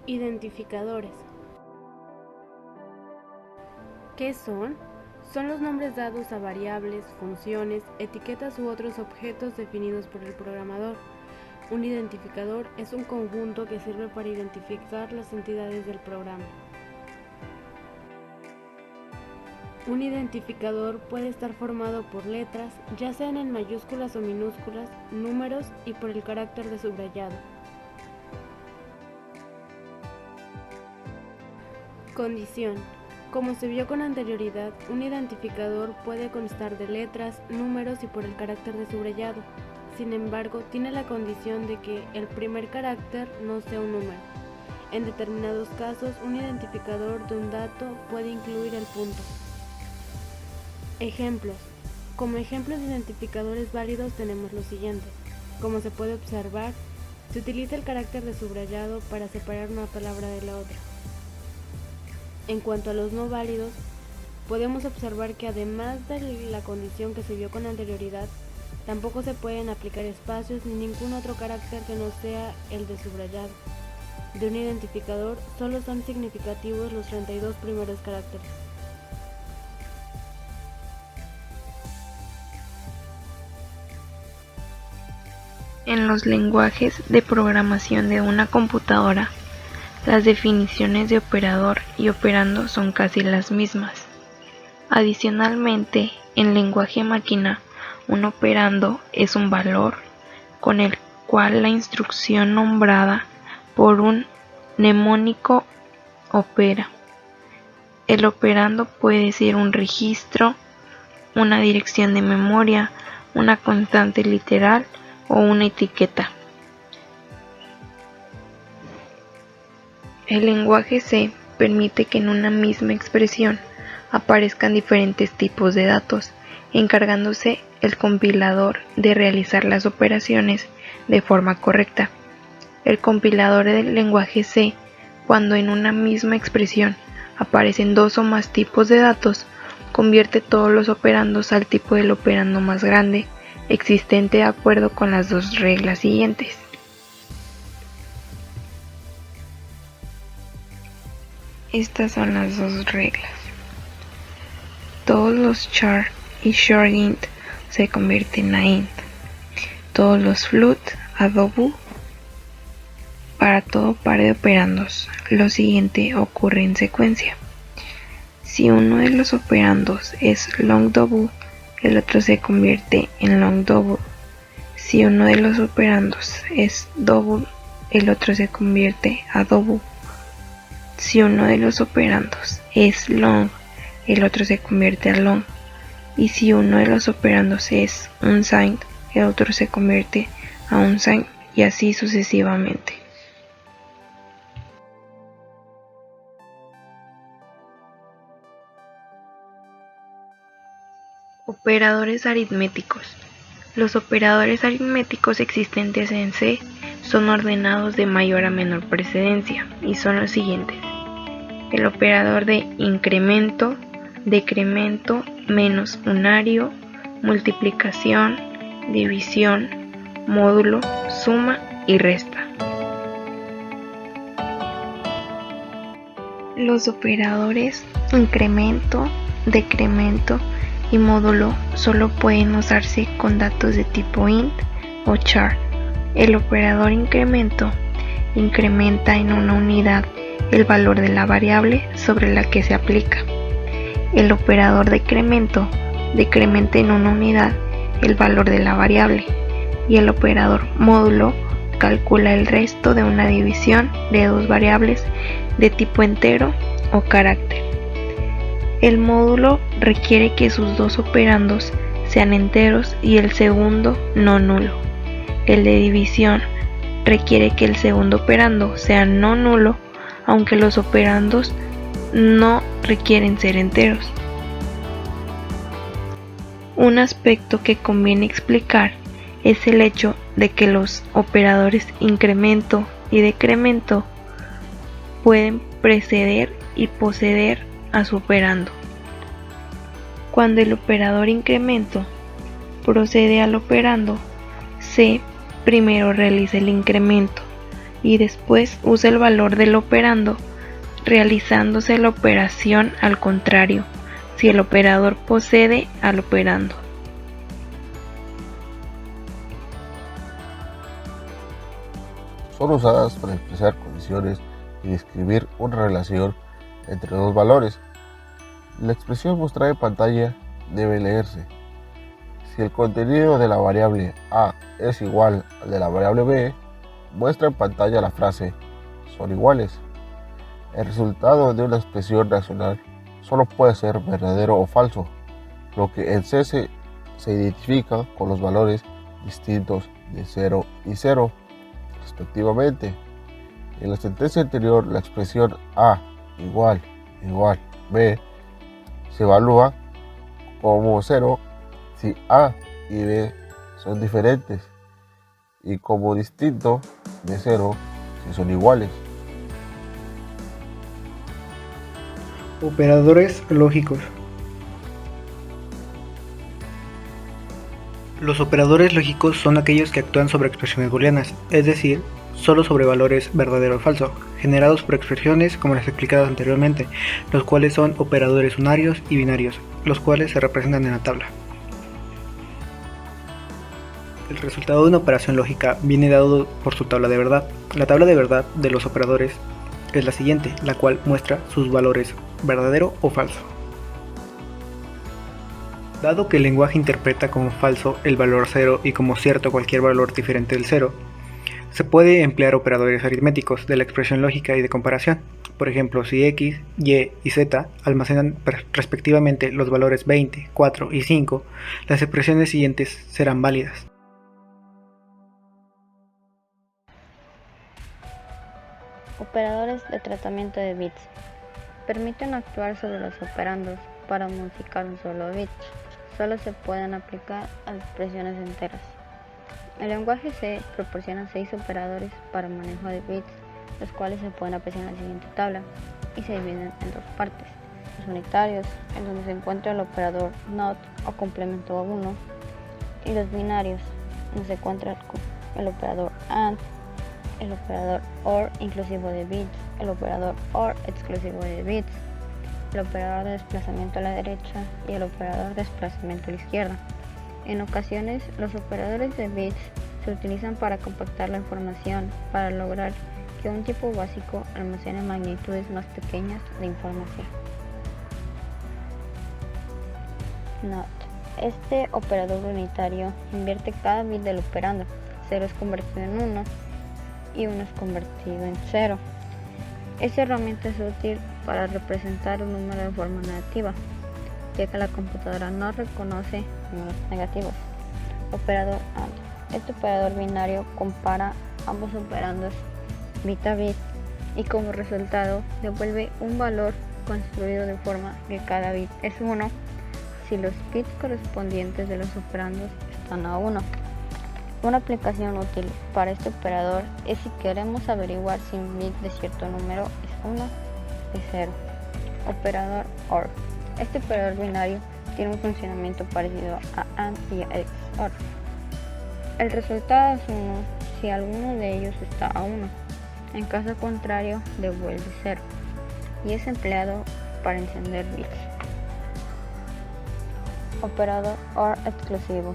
Identificadores. ¿Qué son? Son los nombres dados a variables, funciones, etiquetas u otros objetos definidos por el programador. Un identificador es un conjunto que sirve para identificar las entidades del programa. Un identificador puede estar formado por letras, ya sean en mayúsculas o minúsculas, números y por el carácter de subrayado. Condición. Como se vio con anterioridad, un identificador puede constar de letras, números y por el carácter de subrayado. Sin embargo, tiene la condición de que el primer carácter no sea un número. En determinados casos, un identificador de un dato puede incluir el punto. Ejemplos. Como ejemplos de identificadores válidos tenemos los siguientes. Como se puede observar, se utiliza el carácter de subrayado para separar una palabra de la otra. En cuanto a los no válidos, podemos observar que además de la condición que se vio con anterioridad, tampoco se pueden aplicar espacios ni ningún otro carácter que no sea el de subrayado. De un identificador solo son significativos los 32 primeros caracteres. En los lenguajes de programación de una computadora, las definiciones de operador y operando son casi las mismas. Adicionalmente, en lenguaje máquina, un operando es un valor con el cual la instrucción nombrada por un mnemónico opera. El operando puede ser un registro, una dirección de memoria, una constante literal o una etiqueta. El lenguaje C permite que en una misma expresión aparezcan diferentes tipos de datos, encargándose el compilador de realizar las operaciones de forma correcta. El compilador del lenguaje C, cuando en una misma expresión aparecen dos o más tipos de datos, convierte todos los operandos al tipo del operando más grande existente de acuerdo con las dos reglas siguientes. Estas son las dos reglas. Todos los char y shortInt se convierten a int. Todos los float a double. Para todo par de operandos, lo siguiente ocurre en secuencia. Si uno de los operandos es long double, el otro se convierte en long double. Si uno de los operandos es double, el otro se convierte a double. Si uno de los operandos es long, el otro se convierte a long. Y si uno de los operandos es unsigned, el otro se convierte a unsigned, y así sucesivamente. Operadores aritméticos. Los operadores aritméticos existentes en C son ordenados de mayor a menor precedencia y son los siguientes: el operador de incremento, decremento, menos unario, multiplicación, división, módulo, suma y resta. Los operadores incremento, decremento y módulo solo pueden usarse con datos de tipo int o char. El operador incremento incrementa en una unidad el valor de la variable sobre la que se aplica. El operador decremento decrementa en una unidad el valor de la variable, y el operador módulo calcula el resto de una división de dos variables de tipo entero o carácter. El módulo requiere que sus dos operandos sean enteros y el segundo no nulo. El de división requiere que el segundo operando sea no nulo, aunque los operandos no requieren ser enteros. Un aspecto que conviene explicar es el hecho de que los operadores incremento y decremento pueden preceder y posceder a su operando. Cuando el operador incremento procede al operando, C primero realiza el incremento y después usa el valor del operando, realizándose la operación al contrario, si el operador posee al operando. Son usadas para expresar condiciones y describir una relación entre dos valores. La expresión mostrada en pantalla debe leerse. Si el contenido de la variable A es igual al de la variable B, muestra en pantalla la frase "son iguales". El resultado de una expresión racional solo puede ser verdadero o falso, lo que en C se identifica con los valores distintos de 0 y 0, respectivamente. En la sentencia anterior, la expresión A igual B se evalúa como 0 si A y B son diferentes y como distinto de 0 si son iguales. Operadores lógicos. Los operadores lógicos son aquellos que actúan sobre expresiones booleanas, es decir, solo sobre valores verdadero o falso, generados por expresiones como las explicadas anteriormente, los cuales son operadores unarios y binarios, los cuales se representan en la tabla. El resultado de una operación lógica viene dado por su tabla de verdad. La tabla de verdad de los operadores es la siguiente, la cual muestra sus valores verdadero o falso. Dado que el lenguaje interpreta como falso el valor 0 y como cierto cualquier valor diferente del 0, se puede emplear operadores aritméticos de la expresión lógica y de comparación. Por ejemplo, si x, y y z almacenan respectivamente los valores 20, 4 y 5, las expresiones siguientes serán válidas. Operadores de tratamiento de bits. Permiten actuar sobre los operandos para modificar un solo bit. Solo se pueden aplicar a expresiones enteras. El lenguaje C proporciona 6 operadores para manejo de bits, los cuales se pueden apreciar en la siguiente tabla y se dividen en dos partes: los unitarios, en donde se encuentra el operador NOT o complemento a 1, y los binarios, donde se encuentra el operador AND, el operador OR inclusivo de bits, el operador OR exclusivo de bits, el operador de desplazamiento a la derecha y el operador de desplazamiento a la izquierda. En ocasiones, los operadores de bits se utilizan para compactar la información, para lograr que un tipo básico almacene magnitudes más pequeñas de información. NOT. Este operador unitario invierte cada bit del operando. 0 es convertido en 1 y 1 es convertido en 0. Esta herramienta es útil para representar un número de forma negativa, ya que la computadora no reconoce números negativos. Operador AND. Este operador binario compara ambos operandos bit a bit y como resultado devuelve un valor construido de forma que cada bit es 1 si los bits correspondientes de los operandos están a 1. Una aplicación útil para este operador es si queremos averiguar si un bit de cierto número es 1 o 0. Operador OR. Este operador binario tiene un funcionamiento parecido a AND y a XOR. El resultado es 1 si alguno de ellos está a 1. En caso contrario, devuelve 0 y es empleado para encender bits. Operador OR exclusivo.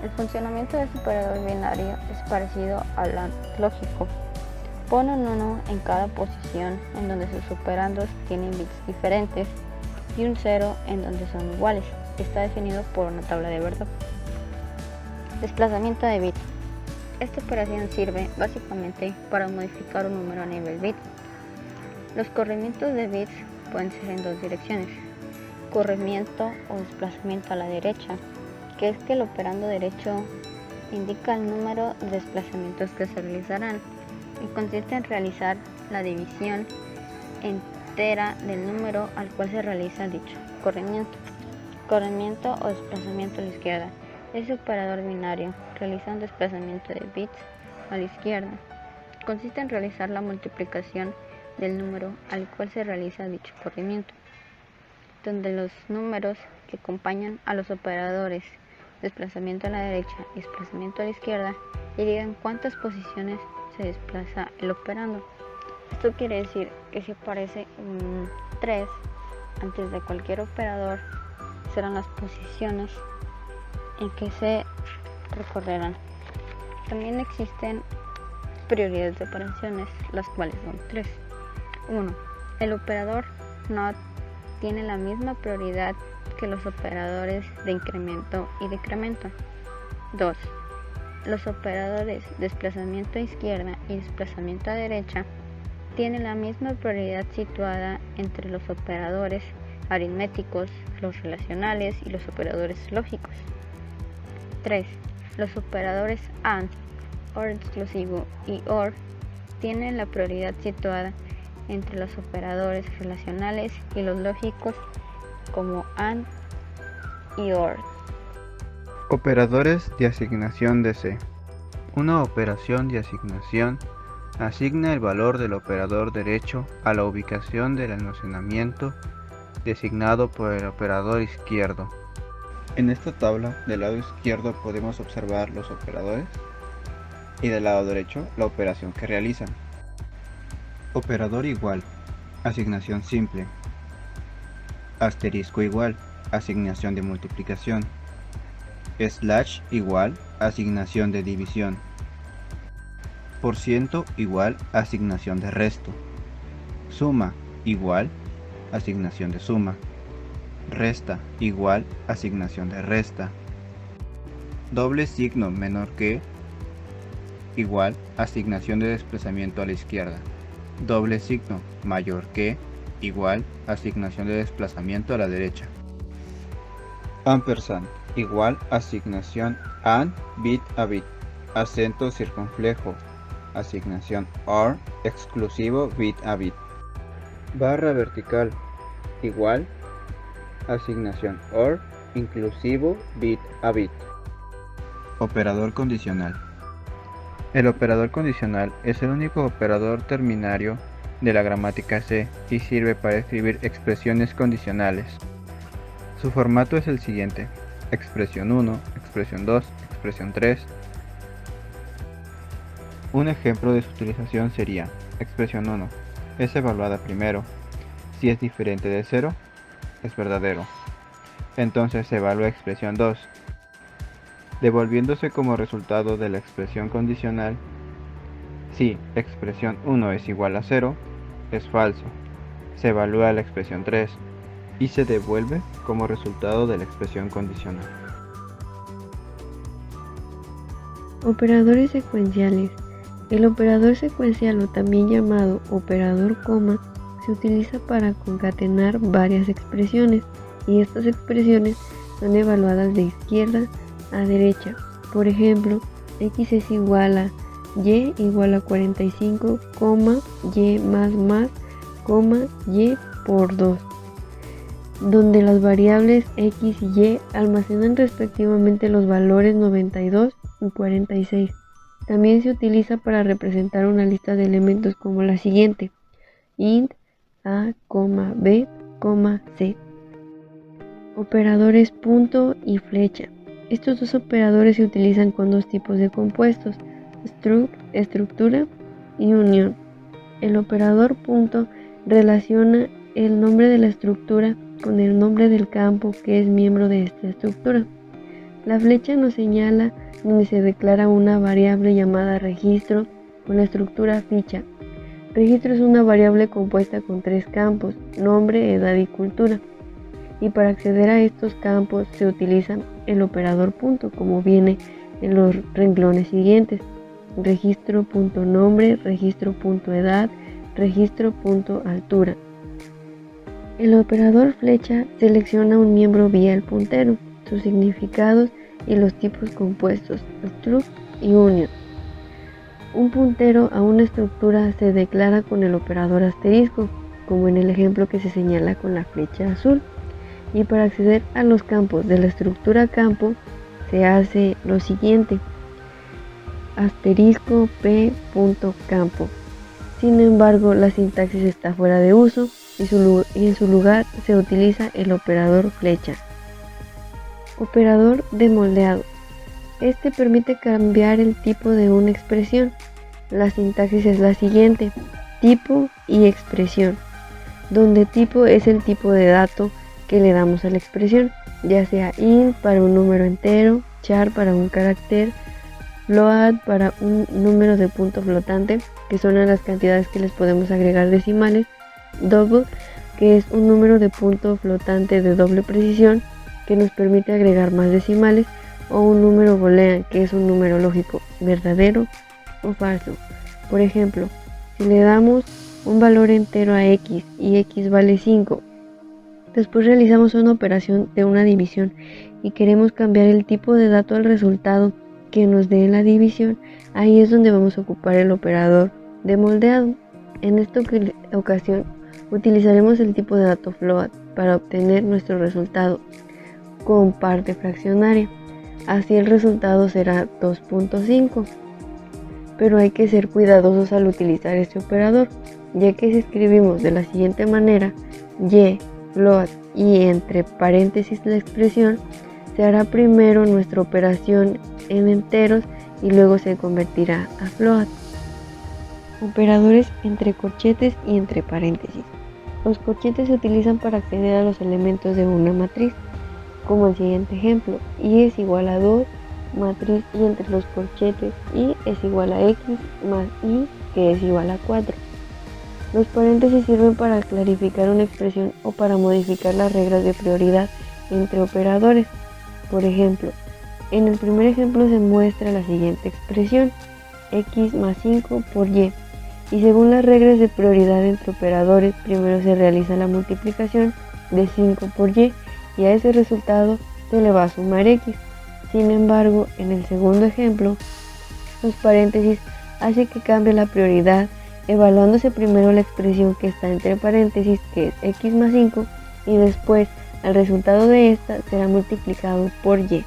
El funcionamiento de este operador binario es parecido al AND lógico. Pone un 1 en cada posición en donde sus operandos tienen bits diferentes y un 0 en donde son iguales. Está definido por una tabla de verdad. Desplazamiento de bits. Esta operación sirve básicamente para modificar un número a nivel bit. Los corrimientos de bits pueden ser en dos direcciones: corrimiento o desplazamiento a la derecha, que es que el operando derecho indica el número de desplazamientos que se realizarán y consiste en realizar la división entera del número al cual se realiza dicho corrimiento. Corrimiento o desplazamiento a la izquierda. Ese operador binario realiza un desplazamiento de bits a la izquierda. Consiste en realizar la multiplicación del número al cual se realiza dicho corrimiento, donde los números que acompañan a los operadores desplazamiento a la derecha y desplazamiento a la izquierda indican cuántas posiciones se desplaza el operando. Esto quiere decir que si aparece 3 antes de cualquier operador, serán las posiciones en que se recorrerán. También existen prioridades de operaciones, las cuales son 3. 1. El operador NOT tiene la misma prioridad que los operadores de incremento y decremento. 2. Los operadores desplazamiento a izquierda y desplazamiento a derecha tienen la misma prioridad situada entre los operadores aritméticos, los relacionales y los operadores lógicos. 3. Los operadores AND, OR exclusivo y OR tienen la prioridad situada entre los operadores relacionales y los lógicos como AND y OR. Operadores de asignación de C. Una operación de asignación asigna el valor del operador derecho a la ubicación del almacenamiento designado por el operador izquierdo. En esta tabla, del lado izquierdo podemos observar los operadores y del lado derecho la operación que realizan. Operador igual, asignación simple. Asterisco igual, asignación de multiplicación. Slash igual, asignación de división. Porciento igual, asignación de resto. Suma igual, asignación de suma. Resta igual, asignación de resta. Doble signo menor que igual, asignación de desplazamiento a la izquierda. Doble signo mayor que igual, asignación de desplazamiento a la derecha. Ampersand igual, asignación AND bit a bit. Acento circunflejo, asignación OR exclusivo bit a bit. Barra vertical igual, asignación OR inclusivo bit a bit. Operador condicional. El operador condicional es el único operador terminario de la gramática C y sirve para escribir expresiones condicionales. Su formato es el siguiente: expresión 1, expresión 2, expresión 3. Un ejemplo de su utilización sería: expresión 1 es evaluada primero. Si es diferente de 0, es verdadero. Entonces se evalúa expresión 2, devolviéndose como resultado de la expresión condicional. Si expresión 1 es igual a 0, es falso. Se evalúa la expresión 3 y se devuelve como resultado de la expresión condicional. Operadores secuenciales. El operador secuencial, o también llamado operador coma, se utiliza para concatenar varias expresiones, y estas expresiones son evaluadas de izquierda a derecha. Por ejemplo, x es igual a y igual a 45, y más, y por 2, donde las variables x y y almacenan respectivamente los valores 92 y 46. También se utiliza para representar una lista de elementos como la siguiente: int a, b, c. Operadores punto y flecha. Estos dos operadores se utilizan con dos tipos de compuestos: struct, estructura, y unión. El operador punto relaciona el nombre de la estructura con el nombre del campo que es miembro de esta estructura. La flecha nos señala donde se declara una variable llamada registro con la estructura ficha. Registro es una variable compuesta con 3 campos: nombre, edad y cultura. Y para acceder a estos campos se utiliza el operador punto, como viene en los renglones siguientes: registro.nombre, registro.edad, registro.altura. El operador flecha selecciona un miembro vía el puntero, sus significados y los tipos compuestos, struct y union. Un puntero a una estructura se declara con el operador asterisco, como en el ejemplo que se señala con la flecha azul. Y para acceder a los campos de la estructura campo se hace lo siguiente: asterisco p.campo. Sin embargo, la sintaxis está fuera de uso y en su lugar se utiliza el operador flecha. Operador de moldeado. Este permite cambiar el tipo de una expresión. la sintaxis es la siguiente: tipo y expresión, donde tipo es el tipo de dato que le damos a la expresión, ya sea int para un número entero, char para un carácter, float para un número de punto flotante, que son las cantidades que les podemos agregar decimales, double, que es un número de punto flotante de doble precisión que nos permite agregar más decimales, o un número boolean, que es un número lógico verdadero o falso. Por ejemplo, si le damos un valor entero a x y x vale 5, después realizamos una operación de una división y queremos cambiar el tipo de dato al resultado que nos dé la división, ahí es donde vamos a ocupar el operador de moldeado. En esta ocasión utilizaremos el tipo de dato float para obtener nuestro resultado con parte fraccionaria. Así el resultado será 2.5. Pero hay que ser cuidadosos al utilizar este operador, ya que si escribimos de la siguiente manera, y float y entre paréntesis la expresión, se hará primero nuestra operación en enteros y luego se convertirá a float. Operadores entre corchetes y entre paréntesis. Los corchetes se utilizan para acceder a los elementos de una matriz, como el siguiente ejemplo: y es igual a 2, matriz y entre los corchetes y es igual a x más y, que es igual a 4. Los paréntesis sirven para clarificar una expresión o para modificar las reglas de prioridad entre operadores. Por ejemplo, en el primer ejemplo se muestra la siguiente expresión: x más 5 por y, y según las reglas de prioridad entre operadores, primero se realiza la multiplicación de 5 por y a ese resultado se le va a sumar x. Sin embargo, en el segundo ejemplo, los paréntesis hacen que cambie la prioridad, evaluándose primero la expresión que está entre paréntesis, que es x más 5, y después el resultado de esta será multiplicado por y.